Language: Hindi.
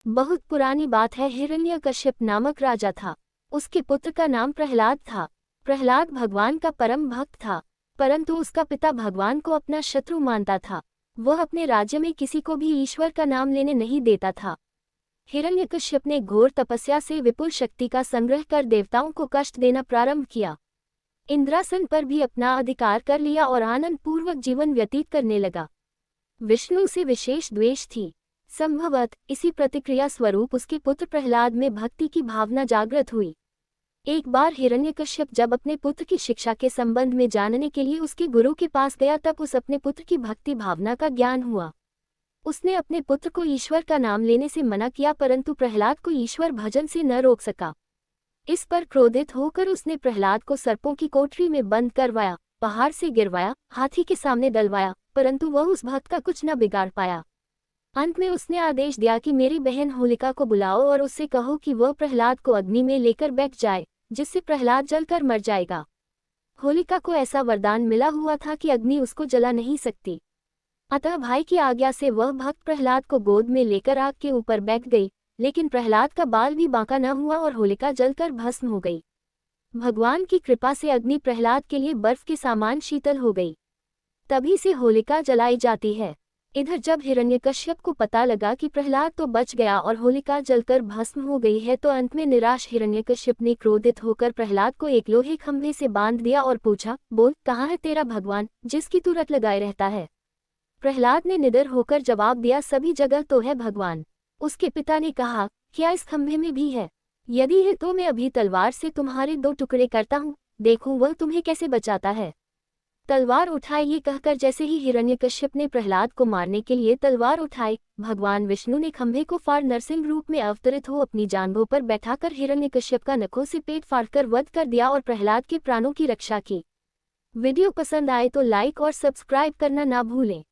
बहुत पुरानी बात है। हिरण्यकश्यप नामक राजा था। उसके पुत्र का नाम प्रहलाद था। प्रहलाद भगवान का परम भक्त था, परंतु उसका पिता भगवान को अपना शत्रु मानता था। वह अपने राज्य में किसी को भी ईश्वर का नाम लेने नहीं देता था। हिरण्यकश्यप ने घोर तपस्या से विपुल शक्ति का संग्रह कर देवताओं को कष्ट देना प्रारंभ किया। इंद्रासन पर भी अपना अधिकार कर लिया और आनंद पूर्वक जीवन व्यतीत करने लगा। विष्णु से विशेष द्वेष थी। संभवतः इसी प्रतिक्रिया स्वरूप उसके पुत्र प्रहलाद में भक्ति की भावना जागृत हुई। एक बार हिरण्यकश्यप जब अपने पुत्र की शिक्षा के संबंध में जानने के लिए उसके गुरु के पास गया, तब उस अपने पुत्र की भक्ति भावना का ज्ञान हुआ। उसने अपने पुत्र को ईश्वर का नाम लेने से मना किया, परंतु प्रहलाद को ईश्वर भजन से न रोक सका। इस पर क्रोधित होकर उसने प्रहलाद को सर्पों की कोठरी में बंद करवाया, पहाड़ से गिरवाया, हाथी के सामने डलवाया, परंतु वह उस भक्त का कुछ न बिगाड़ पाया। अंत में उसने आदेश दिया कि मेरी बहन होलिका को बुलाओ और उससे कहो कि वह प्रहलाद को अग्नि में लेकर बैठ जाए, जिससे प्रहलाद जलकर मर जाएगा। होलिका को ऐसा वरदान मिला हुआ था कि अग्नि उसको जला नहीं सकती। अतः भाई की आज्ञा से वह भक्त प्रहलाद को गोद में लेकर आग के ऊपर बैठ गई, लेकिन प्रहलाद का बाल भी बांका न हुआ और होलिका जलकर भस्म हो गई। भगवान की कृपा से अग्नि प्रहलाद के लिए बर्फ के समान शीतल हो गई। तभी से होलिका जलाई जाती है। इधर जब हिरण्यकश्यप को पता लगा कि प्रहलाद तो बच गया और होलिका जलकर भस्म हो गई है, तो अंत में निराश हिरण्यकश्यप ने क्रोधित होकर प्रहलाद को एक लोहे खंभे से बांध दिया और पूछा, बोल, कहाँ है तेरा भगवान जिसकी तू रट लगाए रहता है? प्रहलाद ने निडर होकर जवाब दिया, सभी जगह तो है भगवान। उसके पिता ने कहा, क्या इस खंभे में भी है? यदि है तो मैं अभी तलवार से तुम्हारे 2 टुकड़े करता हूँ, देखूं वह तुम्हें कैसे बचाता है। तलवार उठाए, ये कहकर जैसे ही हिरण्यकश्यप ने प्रहलाद को मारने के लिए तलवार उठाई, भगवान विष्णु ने खंभे को फाड़ नरसिंह रूप में अवतरित हो अपनी जांघों पर बैठाकर हिरण्यकश्यप का नखों से पेट फाड़कर वध कर दिया और प्रहलाद के प्राणों की रक्षा की। वीडियो पसंद आए तो लाइक और सब्सक्राइब करना ना भूलें।